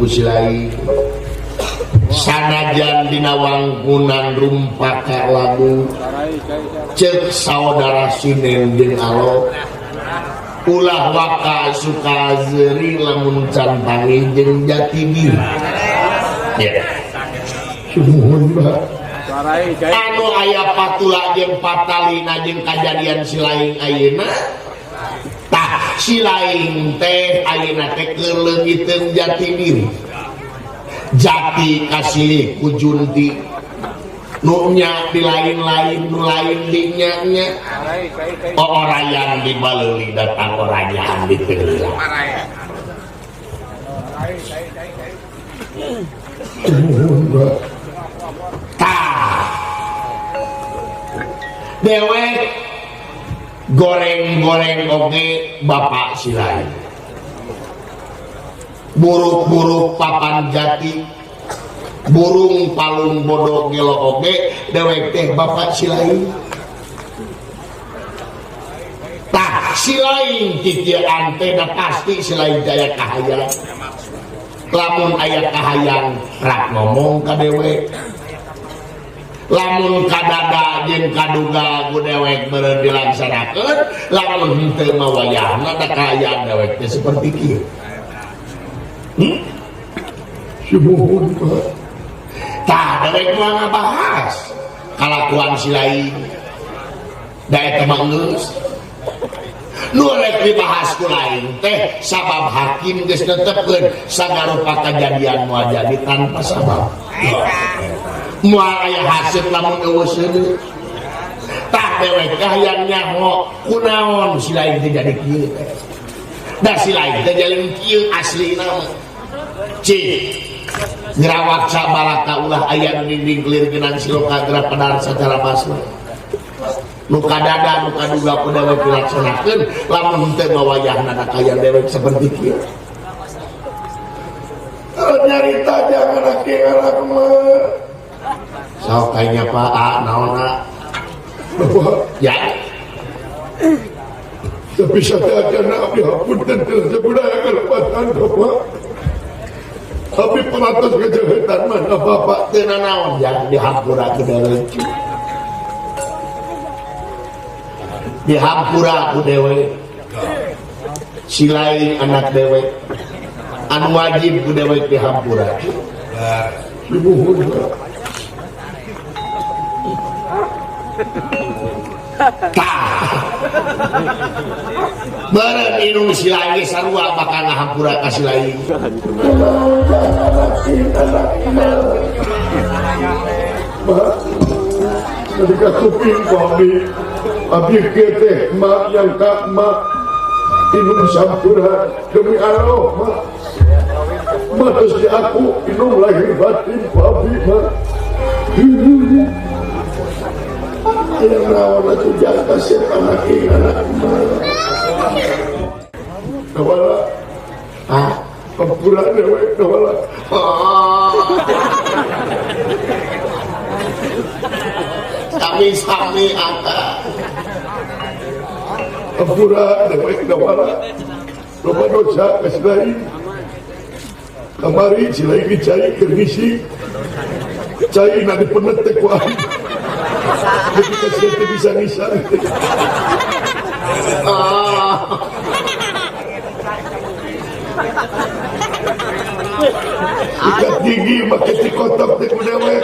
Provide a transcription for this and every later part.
silai sanajan dina wangkunan rumpaka lagu cek saudara sinen jeung alo ulah waka suka zeri lamun cantangi jeung jati diri ya sumuhun anu aya patula jeung patalina jeung kajadian silaing ayeuna tah silaing teh ayeuna teh keleungiteun jati diri jati kasih kujunti nunya di lain-lain nu lain di nya orayan di baleuli datang orayan di teulah tah dewek goreng-goreng oge bapak silain buruk-buruk papan jati burung palung bodoh gelo oge dewek teh bapak silain tah silain titian teh da pasti silain daya kahayang lamun aya kahayang rak ngomong ka dewek lamun kadada jeung kaduga ku dewek meureun dilaksanakeun lamun henteu mah wayahna da kahayang dewek teh seperti kieu Syubuhun tak dewek mah ngabahas kalakuan silain da eta mah geus nu rek dibahas ku lain teh sabab hakim geus netepkeun sagarupa kajadian moal jadi tanpa sabab moal aya haseup lamun eueus heudeuk tah dewek hayang nyaho kunaon silain teh jadi kieu da silain teh jadi kieu aslina cik ngerawat sabalaka ulah aya nu dinding kelir geunang siloka gerak pedar secara basna nu kadada nu kaduga ku dewek dilaksanakeun lamun teu mawayahna da kaya dewek seperti kieu nyarita jangan anak mah sok kayaknya Pak naonna ya tapi sadayana abdi hapunten teu sabudaya kalepatan Bapak tapi peratus kejahatan mana bapak teu naon yang dihampura ku dewek dihampura ku dewek silain anak dewek anu wajib ku dewek dihampura syubuhun tah bareng inung silain sarua bakal ngahampura ka silain ketika kuping kami abdi teh mak yang kak mak inung sampura demi Allah mak terus di aku inung lahir batin babi mak yang rawan itu jaga setan anak kawala pempura dewek kawala kami angka pempura dewek kawala loba dosa keselai kamari silai dicai kermisi cai nadi penetek wah ketika siapa bisa nisar ikat gigi pakai cikotok teh ku dewek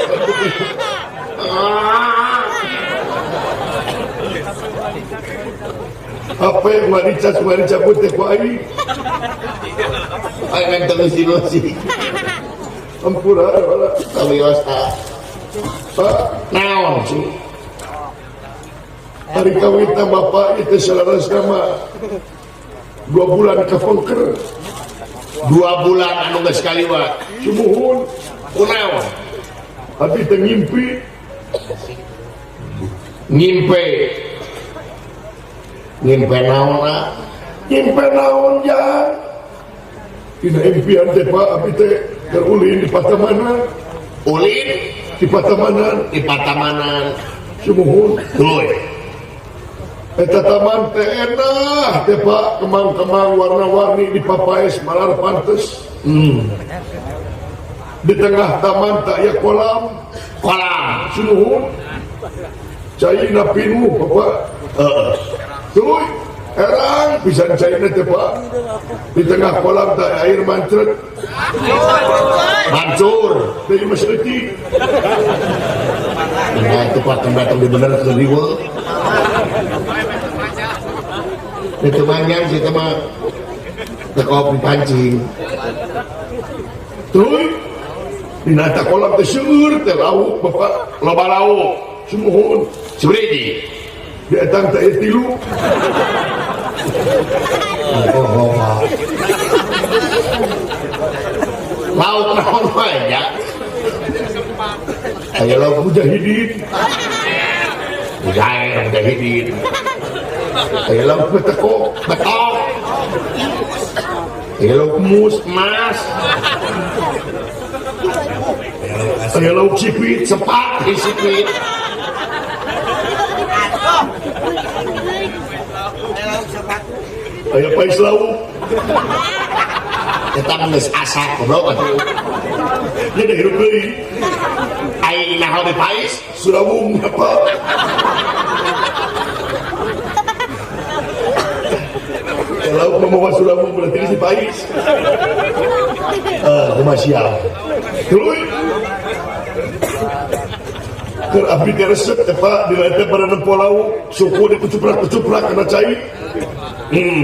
apa yang marica pun teh ku ai ai kan telusi ampura wala talios Pak naon sih hari kawinna bapak itu selaras nama 2 bulan ke Fongker 2 bulan anu geus kaliwat sumuhun kunaon abdi teh ngimpi naon ya dina impian teh Pak abdi teh terulin di Patamanan ulin di Patamanan sumuhun tuluy eta taman teh enah teh Pak kemang-kemang warna-warni dipapaes malar pantes Di tengah taman tak ya kolam sunuhun cai na pinu bapak tuh erang bisa cai na tepa di tengah kolam tak air mancret hancur dari masyarakat nah tempat datang di bener ke riwa itu manjang sih teman kopi pancing tuh di nata kolam terseur teh lauk bapak loba lauk sumuhun sebredi di etang teh tilu lauk naon wae ya aya lauk mujahidin mujahidin aya lauk betekok betok aya lauk mus mas aya lauk sipit sepat disipit aya pais lauk kita geus asak bro atuh nya da hirup deui aing naho di pais surawung apa lauk memawa surawung berarti si pais siap terus keur abdi teh resep teh Pak di teh pada nempo lauk suku dikucuprak kena cai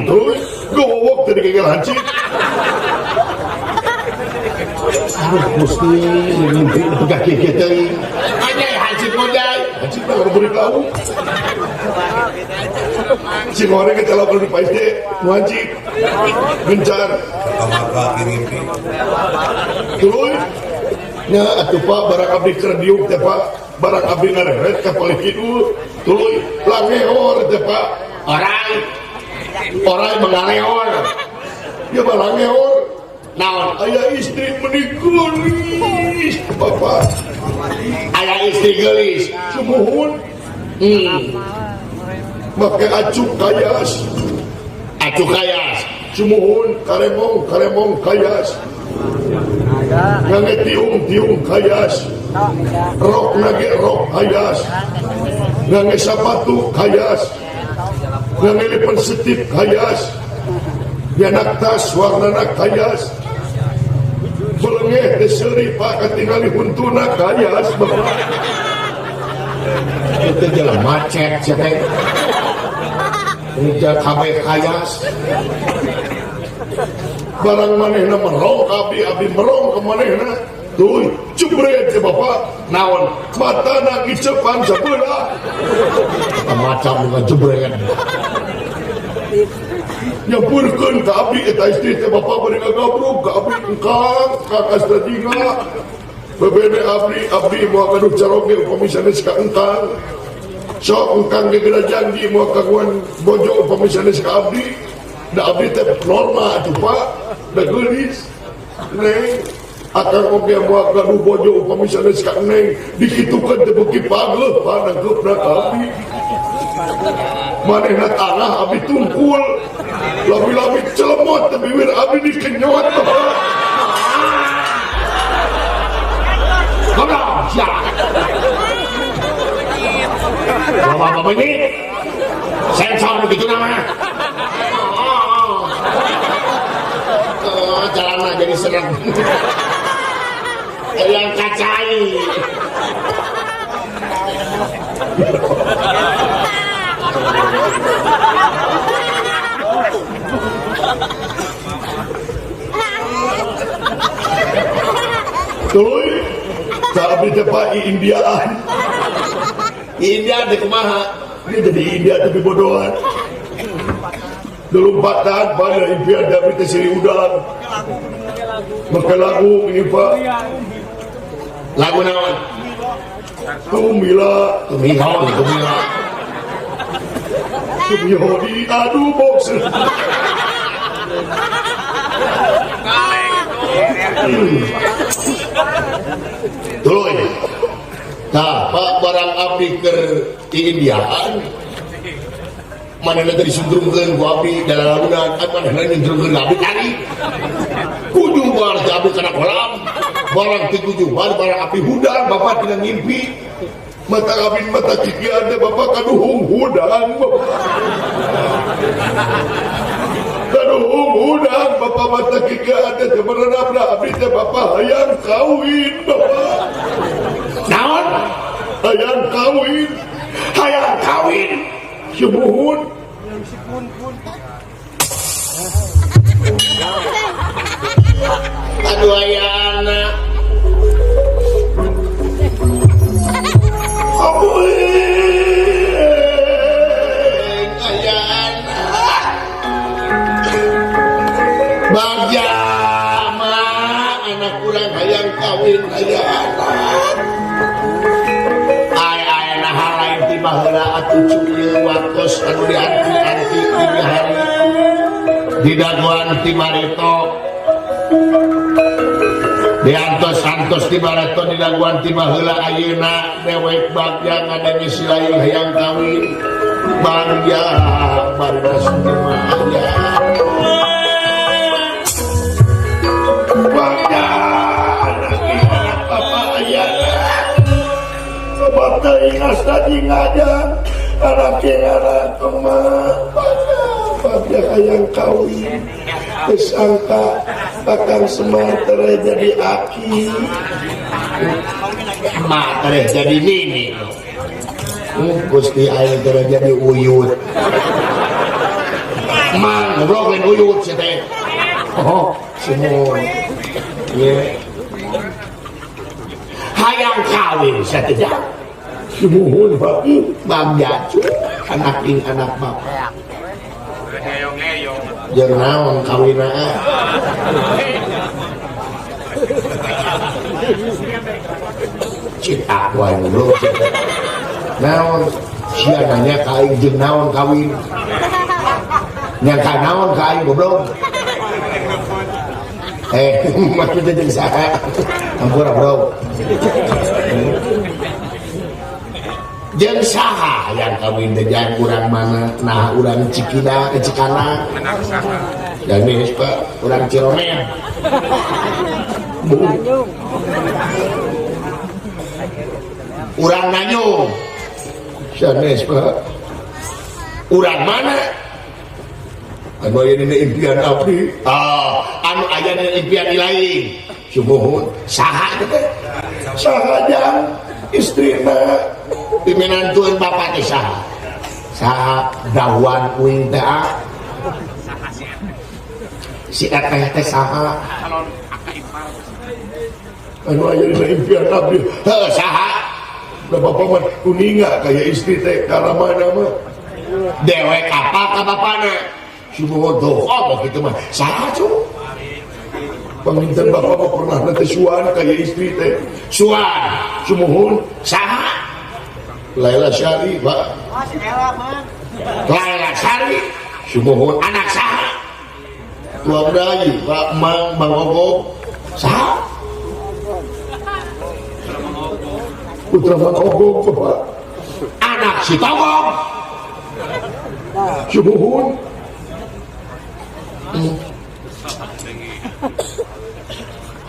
terus gowok tadi kegel hancur Gusti mimpi tegak keke teuing anjay hancur mojay hancur mah orang beri tahu si goreng ke telok di pais teh nu hancur gencar maka kirim terus nya atuh Pak barang abdi keur diuk teh Pak barang abdi ngareret ka paling kitu tuluy langehor teh Pak orang mengalehor ya mah langehor naon aya istri menikulis Bapak aya istri geulis sumuhun make acuk kayas sumuhun karemong kayas ngange tiung kayas rok nage rok kayas ngange sapatu kayas ngange lipen setip kayas yanak tas warnana kayas belengeh deseri Pak katingali huntuna kayas Bapak itu jalan macet siapa ini jalan kabeh kayas barang manehna merong abi merong ke manehna tuh jebret ya Bapak naon matana kicepan sebelah macam dengan jebret nyampurkeun ka abdi eta istri teh Bapak bari ngagabruk ka abdi engkang ka kastadinga bebede abdi moal kaduh caroge upamisanes ka engkang sok engkang gegera janji moal kaguan bojo upamisanes ka abdi da abdi teh norma atuh Pak da geulis neng akan oge moal kaduh bojo upamisanes ka neng dikitukeun teh beuki pageuh Pak nangkeupna ka abdi manehna tanah abdi tungkul labi-labi celemot bibir abdi dikenyot goblok siap bapak ini sensor begitu namanya jalannya jadi serem yang kacai tuh abdi teh Pak Indiaan India deh kumaha ini jadi India tapi bodohan dulu empatan pada impian abdi teh siri udang maka lagu ini Pak lagu naon Tumila di adu box tuh nah Pak barang abdi ke Indiaan manehna tadi sundrungkeun ku abdi dalam lagunan manehna nyundrungkeun abdi tadi kudu keluar di abdi kana kolam barang tigujuhan barang api hudang bapak tidak ngimpi mata abin mata kiki ada bapak kaduhung hudang kaduhung hudang bapak mata kiki ada sebenarnya abdi teh bapak hayang kawin bapak naon hayang kawin syubuhun aduh ayana ayana bagaimana anak kurang hayang kawin ayana ayana hal lain tiba heula atuh cuil waktos anu dianti-anti tiga hari di daguan timarito diantos-antos di barato di daguan timah heula ayeuna dewek bagja ngadenge silayu hayang kawin bagja baras timaya bagja anak papa ayana sobat ingas tadi ngajak anak kemah bagja hayang kawin kesangka akan semar jadi aki mak jadi nini Gusti air jadi uyut mang ngobrolin uyut sih teh oh semua ya hayang kawin saja semua bangga anak bapak jeung naon kawinna cita wae bro naon sia nanya ka aing jeung naon kawin nyangka naon ka aing goblok maksudnya jeung saha ampura bro jeung saha yang kawin teh jang urang mana nah urang Cikina Cikana dan geus Pak urang Ciromen urang Nanyung sanes Pak urang mana anu aya dina impian abdi anu aya dina impian ilahi sumuhun saha teh saha jang istrina piminantuan bapak teh saha dawan uing teh si eteh teh saha anu aya dina impian abdi heuh saha da bapak mah kuninga kaya istri teh karamana mah dewek apa ka bapana sumuhun doa mah kitu mah saha cu panginten bapak mah pernah nanti suan kaya istri teh suan sumuhun saha Laila Syari Pak Laila Syari sumuhun anak saha tuang dayi Pak Mang Bang Ogog saha putra Mang Ogog Pak anak si Togog sumuhun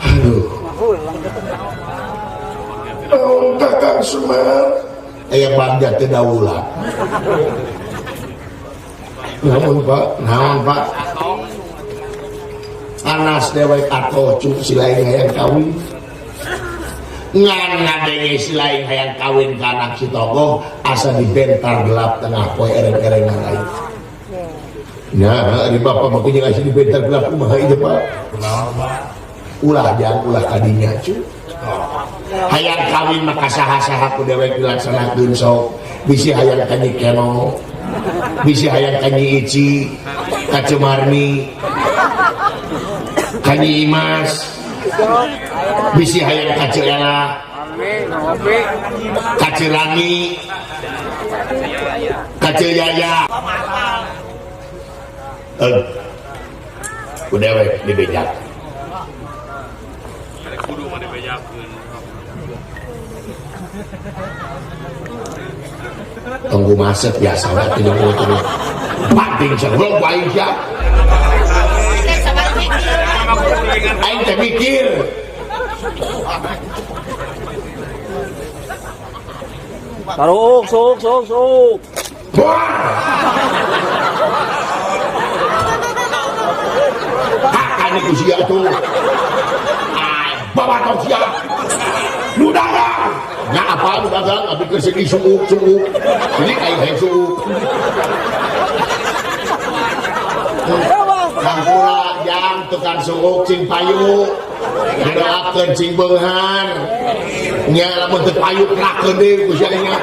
aduh tahun kakak Semar aya bagja teh daulat naon Pak panas dewek atoh cu silain hayang kawin ngan ngadenge silain hayang kawin ka anak si Togog asa dibentar gelap tengah poe ereng-erengan lain nah di bapak mah kujeung asa dibentar gelap kumaha ieu Pak ulah jang ulah kadinya cu hayang kawin maka saha-saha ku dewek dilaksanakeun sok bisi hayang ka Nyi Keno bisi hayang ka Nyi Ici ka Cemarni ka Nyi Imas bisi hayang ka Ceu Ela ka Ceu Rani ka Ceu Yaya ku dewek dibejak kudu mah dibejakeun tunggu maset biasa lah tidak mau turun pating sebelum baik ya Aing teh mikir. Taruh, sok. Akan itu sia tuh. Bawa tong sia. Nu dagang. Nya apa nu dagang? Abi keur segi suuk. Ini kayak suuk. Kampura jang tukang suuk cing payu. Doakeun cing beunghar. Nya lamun teu payu krakeun deui ku sia nya.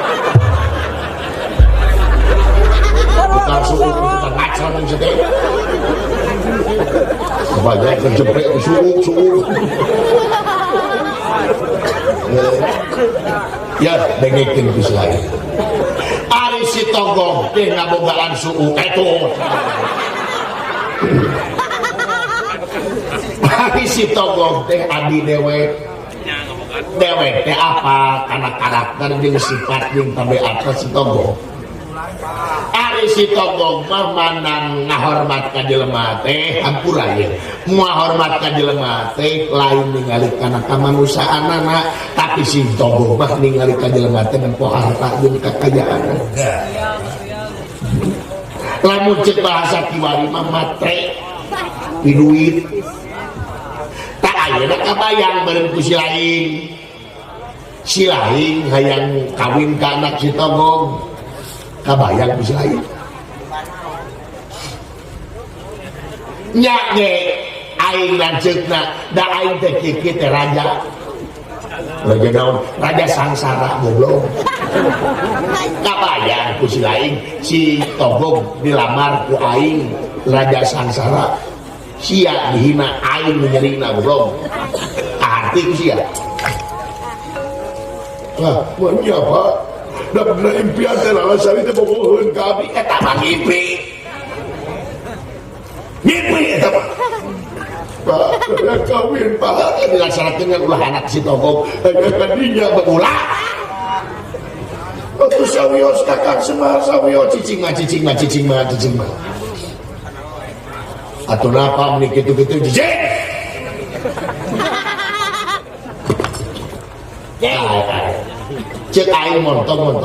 Tukang suuk tukang ngacal mun sedih. Sebagai kejepret suuk. Ya dengekeun ku lain. Ari si Togong teh ngabogaan suuk eto. Ari si Togong teh adi dewek teh apa karena karakter jeung sifat jeung tabiat si Togong. Ari si Togong mah manang ngahormat ka jelema teh hampura ye. Moal hormat ka jelema teh lain ningali kana kamanusaanana, tapi si Togong mah ningali ka jelema teh nempo harta jeung kakayaan. Lamun cek bahasa kiwari mah matre di duit. Tak ayeuna kabayang bareng ku si lain. Si lain hayang kawin ka anak si Togong. Kabayang ku si lain. Nya ge aing lanceukna da aing teh kieu teh raja. Raja naon? Raja sangsara goblok. Kabayang ku si lain si Togong dilamar ku aing raja sangsara. Sia dihina aing menyerina goblok. Arti ku sia. Lah, manya Pak. Da bener impian teh lalasari teh boboheun ka abdi Eta mah ngimpi. Ngimpi eta mah. Pak, saya kawin Pak. Dilaksanakeun ulah anak si Togong. Aya kadinya Ulah. Atuh sawios kakang semar sawios Cicing mah. Atuh napa meni kitu-kitu cicing? Cek aing montong.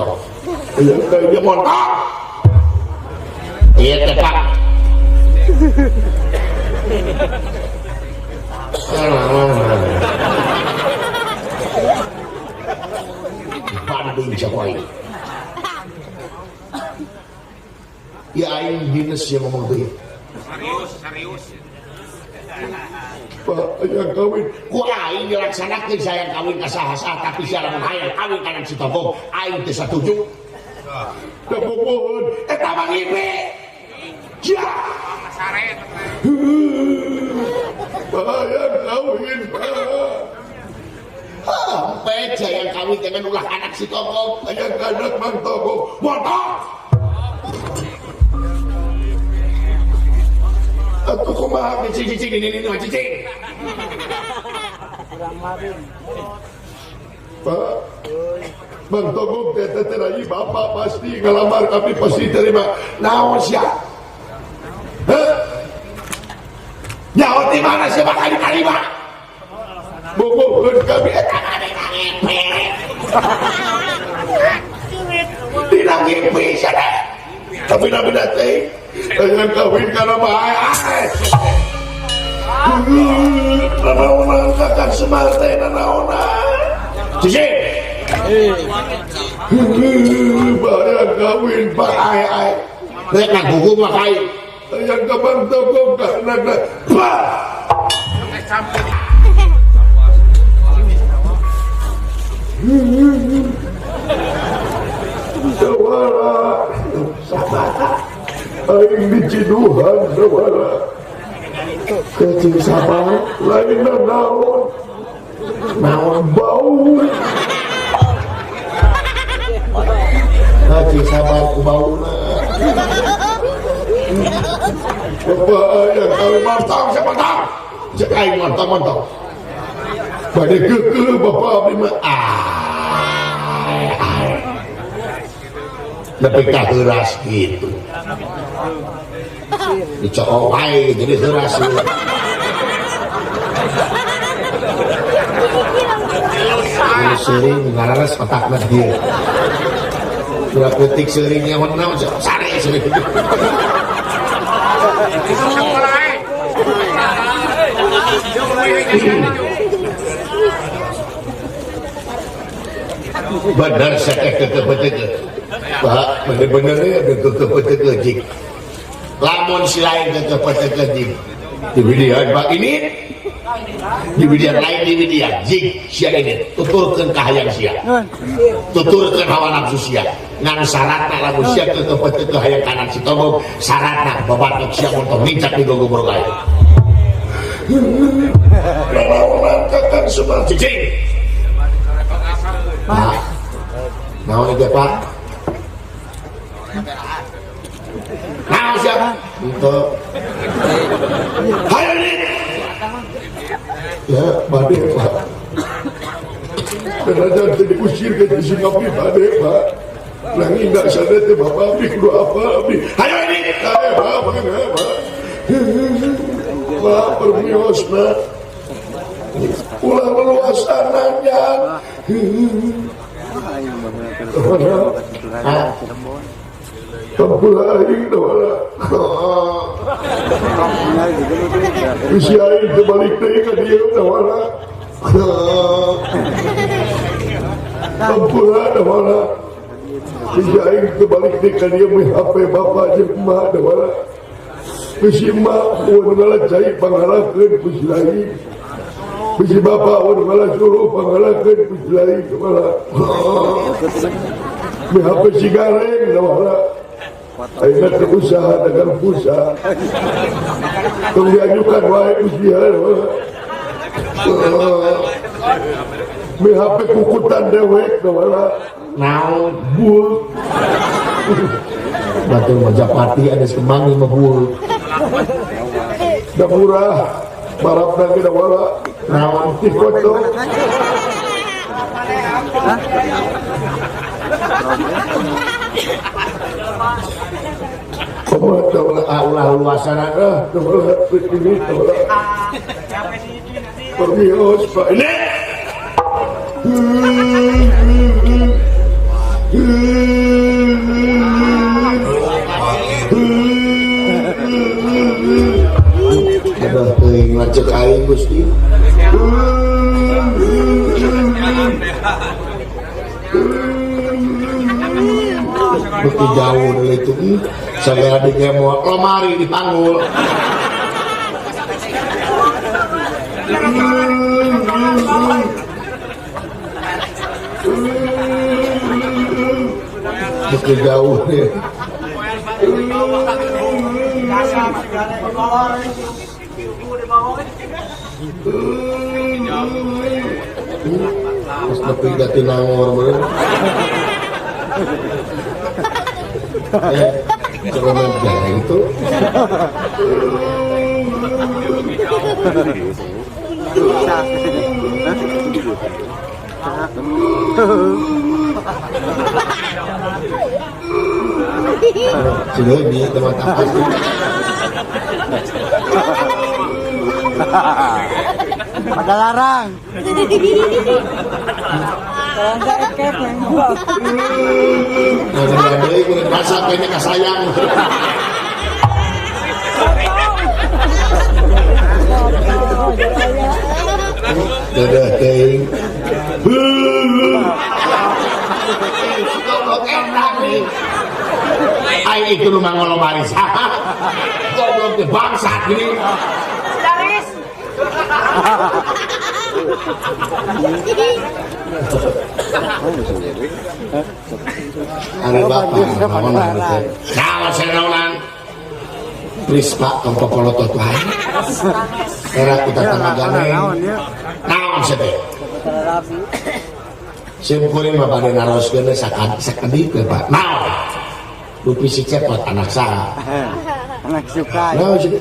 Iya montong. Iya teh Pak. Bandung Jawa. Ya aing dinas yang ngomong teh. Serius. Pak, aya kawin. Ku aing dilaksanakeun saya kawin ka saha-saha tapi sia lamun hayang kawin ka si Togong aing teu satuju. Da boboheun. Eta mah ngimpi. Ya. Pak, aya kawin Pak. Sampai jayang kawin dengan ulah anak si Togong. Aya kanak Mang Togong. Montong. Atuh kumaha Cicing ini cicing. Pak, Mang Togong teh terakhir bapak pasti ngalamar kami pasti terima. Naon sia? Nyawa di mana sih bakal diterima? Boboheun kami Tidak ngimpi sana. tapi nabi teh dengan kawin karena bahaya. Nanaonan kakak semar teh nanaonan. Cicing. Bahaya kawin Pak. Ai. Rek ngagugu mah kai. Yang kapan Togong karena Pak. Sawara aing diciduhan sawara Cicing sabar. lain naon bau Cicing sabar ku bauna. bapak yang kawin Montong siapa tong? Cek aing montong. pada keke bapak abdi mah Lebih ka heuras gitu. Dicok wae jadi heuras. sering ngararas otaknya dia berapa detik seringnya menang sare sering benar saya betul-betul Pak bener-bener ya betul-betul jik lamun si lain betul-betul jik di video Pak ini di video lain di video jik sia ini tuturkan kahayang sia tuturkan hawa nafsu sia ngan syaratna lamun sia betul-betul hayang kanan si tonggo syaratna babatuk sia untuk mincak di gogo bergaya Lawan kakak semua cicing Pak naon itu Pak naon siapa untuk hayo ini ya badai Pak dan aja diusir ke sini Abdi badai Pak lagi nggak sadar teh Bapak Abdi kudu apa Abdi hayo ini Pak Pak permios Pak ulah meluasananya Kampulaing dawala Isi air terbalik deh ke dia dawala Kampula dawala Isi air terbalik deh ke dia HP bapak je emak dawala Isi emak wadungala cai pangalakan Isi lain Isi bapak wadungala suruh pangalakan Isi lain dawala HP si gareng dawala Aina berusaha dengan pusat tong diajukan wae ujian HP kukutan dewek dawala naon bul batul Majapahit ada semangi mabul da murah barap nang dawala naon tikoto Pemerintah ulah luasana dawala ini dawala permios Pak ini ada teuing ngajak aing Gusti begitu jauh dari itu saya adiknya mau lemari dipanggul begitu jauh nih terus lebih gati nangor bener kalau negara itu sudah di tempat apa sih pada larang. ada ibu rasa kayaknya kasayang dadah ting ayo itu lu mangolo maris goblok ke bangsat gini Daris. ada bapak naonan naon saya naonan please pak tongkol kolotot wae era kita tengah ganeng naon sih simkuring mah pada naroskeun sakadip pak naon lupi si cepot anak saya Anak suka. naon sih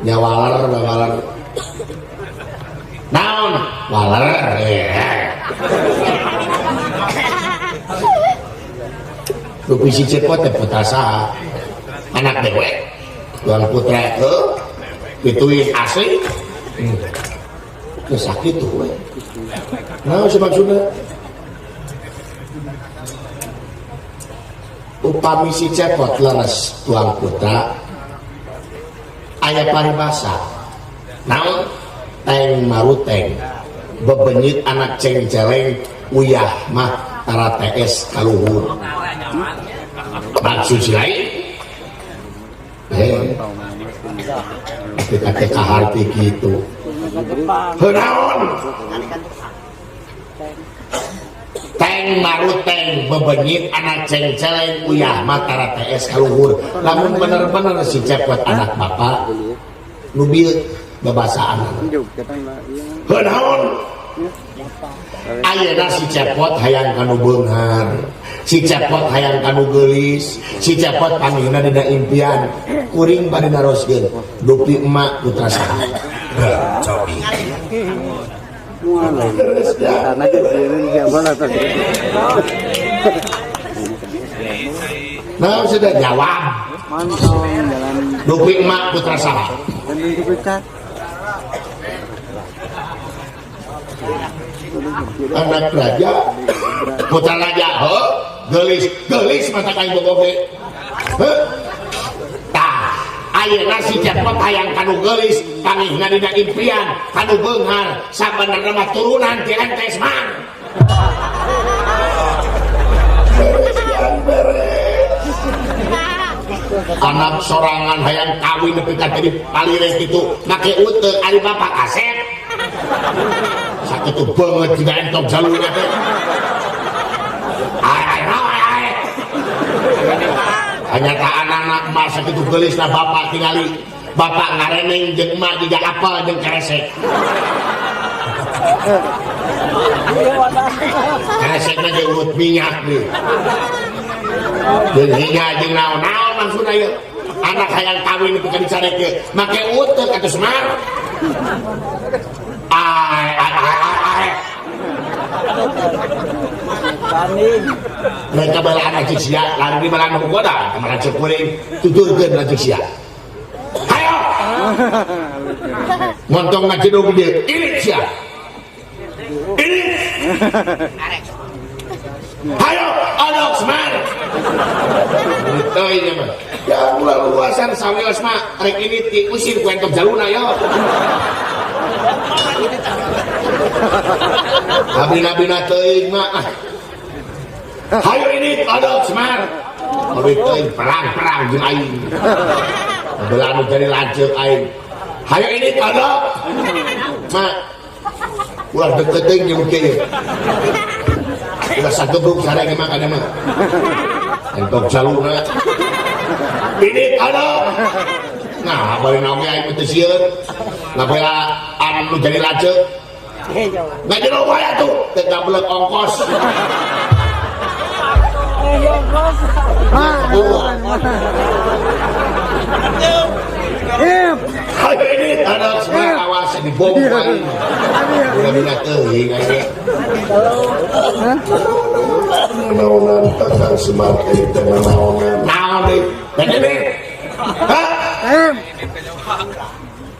ya waler naon waler lupi si cepot teh putra saha anak dewek tuan putra itu ituin asli Ya sakit tuh we. Nah sih maksudnya upami si cepot leres tuang putra aya paribasa naon teng maruteng bebenyit anak ceng-celeng uyah mah tara TS kaluhur maksud si lain ketika kaharti gitu naon teng maruteng bebenyit anak ceng-celeng uyah mah tara TS kaluhur lamun bener-bener si cepot anak bapak nubil babasaan naon ayeuna si cepot hayang kanu beunghar si cepot hayang kanu geulis si cepot panggihna dina impian kuring bade naroskeun dupi emak putra saha cobi karena siapa lah nah sudah jawab mantap jalan dupi emak putra saha dan dibuka anak raja putra raja gelis mata kain bogoge tah ayeuna si cepot hayang kanu gelis panggihna dina impian kanu beunghar sabenerna mah turunan ti entes mang anak sorangan hayang kawin nepi ka jadi palire kitu make uteuh ari bapak kasep sakitu banget juga entok jalurnya teh hanya tak anak-anak masa gitu gelis lah bapak tinggali bapak ngareneng jeung emak juga apel jeung kresek kreseknya jeung urut minyak nih jeung hinga jeung naon-naon maksudna ieu anak hayang kawin itu kan dicareke make uteuh atuh semar mereka bala anak sia lari bala anak goda kamar cek kuring tuturkeun anak sia hayo montong ngajedog dia ini sia ini hayo anak semar teuy mah ya ulah luasan sawios mah rek ini diusir ku entok jaluna yo abina-bina teuing mah hayo ini kodok semar abdi teuing perang-perang jeung aing belah anu jadi lanceuk aing hayo ini kodok mah ulah deket teuing jeung kieu ulah sagebruk sareng mah kana mah entok jaluna ini kodok nah bari naon aing teh sieun ngabela anu jadi lanceuk nggak jenuh waya tuh tidak belum ongkos hari ini ada semua awas dibom kali udah minat teuing aja naonan kakang semar itu naonan naon deh dan ini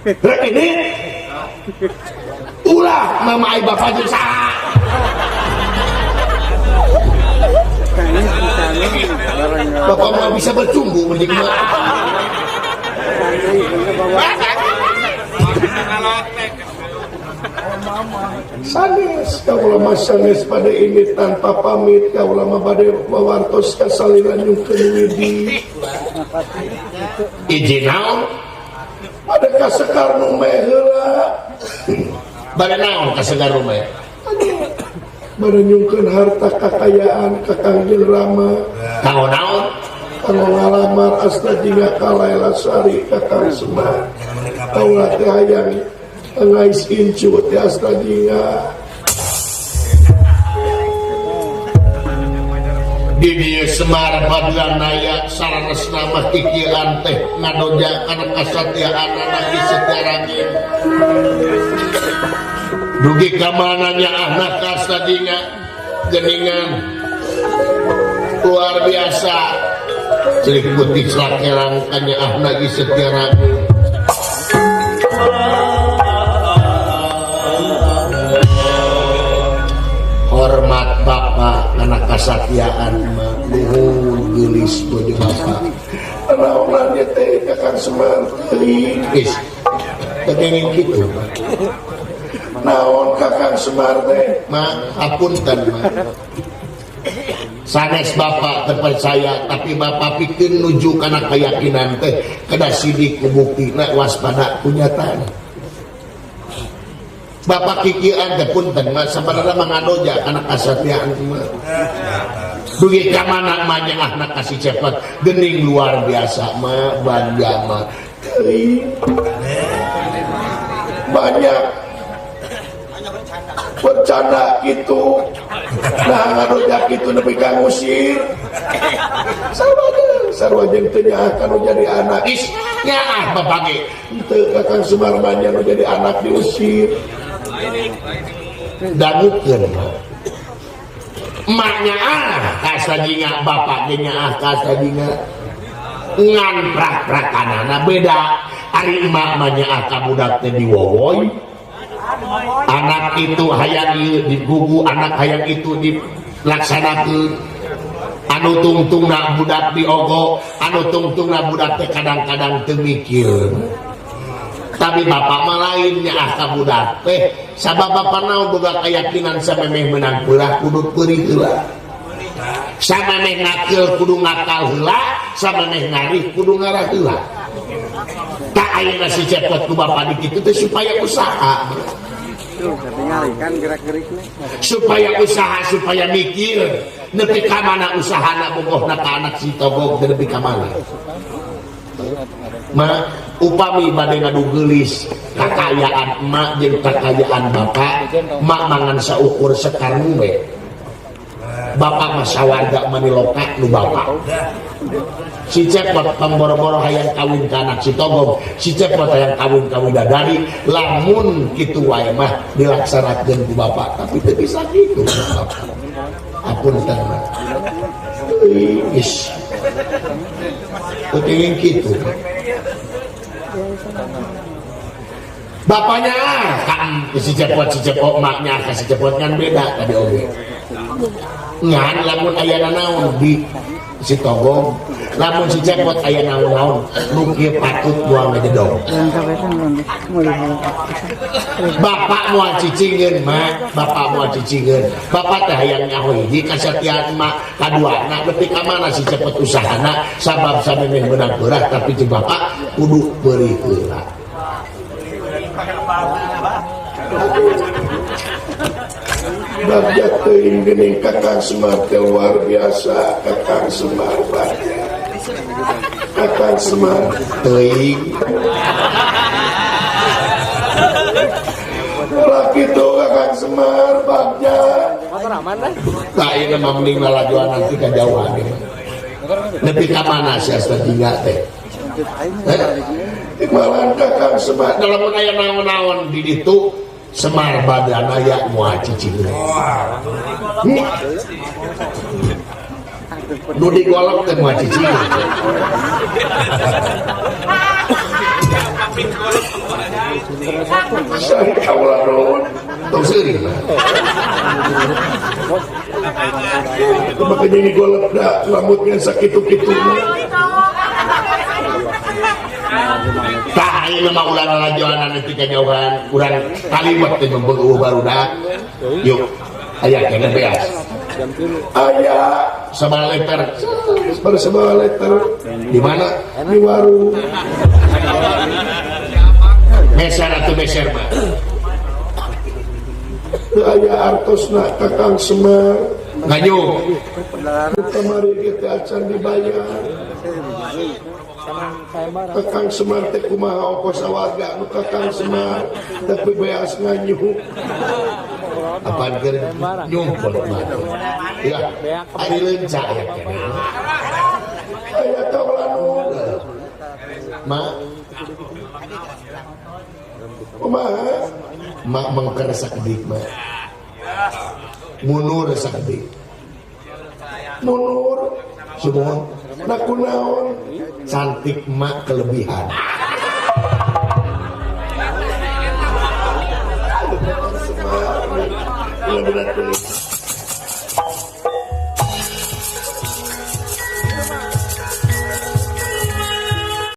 rek ini ulah mama ai bapak jeung saha bapak mau bisa bertumbuh mending mah sanes kaulah masanes pada ini tanpa pamit kaulah mah bade wawartos kasaliran nyungkeun widi izin naon pada kasekar nu meh heula bade naon ka segar rumah pada nyungkeun harta kekayaan kakang jeung Rama kanggo naon kanggo ngalamar asna jingga Kalaila Sari kakang Semar kaulah teh hayang ngais incu teh asna jingga di dieu Semar Badranaya sararesna mah kikiran teh ngadojakan kasatiaanana di sejarahnya dugi kamananya anak kasadinga geningan luar biasa celik putih selakelang kanya anak di sejarahnya kasatiaan mah nuhun geulis bojo bapak. Naon dia teh Kakang Semar teuing. Is pengen gitu. Naon Kakang Semar teh? Ma apunten mah. Sanes bapak terpercaya tapi bapak pikir nuju kana keyakinan teh kada sidik ku buktina waspada kunyataan. Bapak kikian teh punten mah sabarana mangadoja kana kasatiaan mah. Dugi ka mana mah nyengahna kasih cepet geuning luar biasa mah banja mah. Banyak bercanda gitu. Nah ngadoja gitu nepi ka ngusir. Sarua jeung teu nyaah anu jadi anak. Is nyaah bapak ge. Teu Kakang Semar banyak anu jadi anak diusir. Dangukeun emaknya kasajinga bapak ge nyaah kasajinga ngan prak-prakanana beda ari emak mah nyaah ka budak teh diwowoy. Anak itu hayang digugu, anak hayang itu dilaksanakeun. Anu tungtungna budak diogo, anu tungtungna budak teh kadang-kadang teu mikir. Tapi bapak mah lain nyaah ka budak teh sabab bapak naon boga keyakinan samemeh meunang peulah kudu peuri heula. Samemeh ngakil kudu ngakal heula, samemeh ngarih kudu ngarah heula. Tak ayeuna si cepot ku bapak dikitu teh supaya usaha. Kan gerak-geriknya. Supaya usaha, supaya mikir nepi ka mana usahana bogohna ka anak si togog nepi ka mana. Ma upami bade ngadu geulis kakayaan emak jeung kakayaan bapak, emak mangan saukur sekar we. Bapak mah sawarga maniloka nu bapak. Si cepot pemboro-boro hayang kawin ka anak si togog, si cepot hayang kawin ka widadari, lamun kitu wae mah dilaksanakeun ku bapak, tapi teu bisa kitu bapak. Apunten mah. Is. Pengen kitu. Bapaknya kan si cepot maknya si cepot kan beda tadi oge. Ngan lamun aya naon di si togong, lamun si cepot aya naon-naon nu kieu patut buang jedog. Bapak moal cicingkeun mah, bapak moal cicingkeun. Bapak teh hayang nyaho hiji kasatian mah, kaduana nepi ka mana si cepot usahana sabab samemeh meunang beurah tapi jeung bapak kudu peuri heula. Bagja teuing geuning Kakang Semar teh luar biasa. Kakang Semar bagja. Kakang Semar Teuing laki tuh Kakang Semar bagja. tak ini mah mending lalajuan nanti kejauhan ini. Nepi ka mana si Astagina teh? Malahan Kakang Semar Dalam aya naon-naon di ditu Semar badan aya moal cicingna. Nu digolok teh moal cicingna. saya kaulah nuhun. Tong seuring mah. Makanya ini golep dah rambutnya sakitu-kituna. Tah ieu mah ulah lalajoanan nepi ka jauhan, urang kalimat teh membeueuh barudak. Yuk, aya keneh beas. Aya Sabaraha liter? bersama liter Di mana? di warung. Meser atau meser mah? Aya artosna Kakang Semar. Nganyung. Kamari kita acan dibayar. Kakang Semar teh kumaha ongkos warga anu Kakang Semar tapi beas nganyuh. Apaan keur nyumpul mah? Ya, ari leunca aya keneh. Aya kaulah nuhun. Ma, Kumaha? mak mengker sakedik mah. Munur sakedik. Munur Semua nak kunaon? cantik mak kelebihan. Semar benar-benar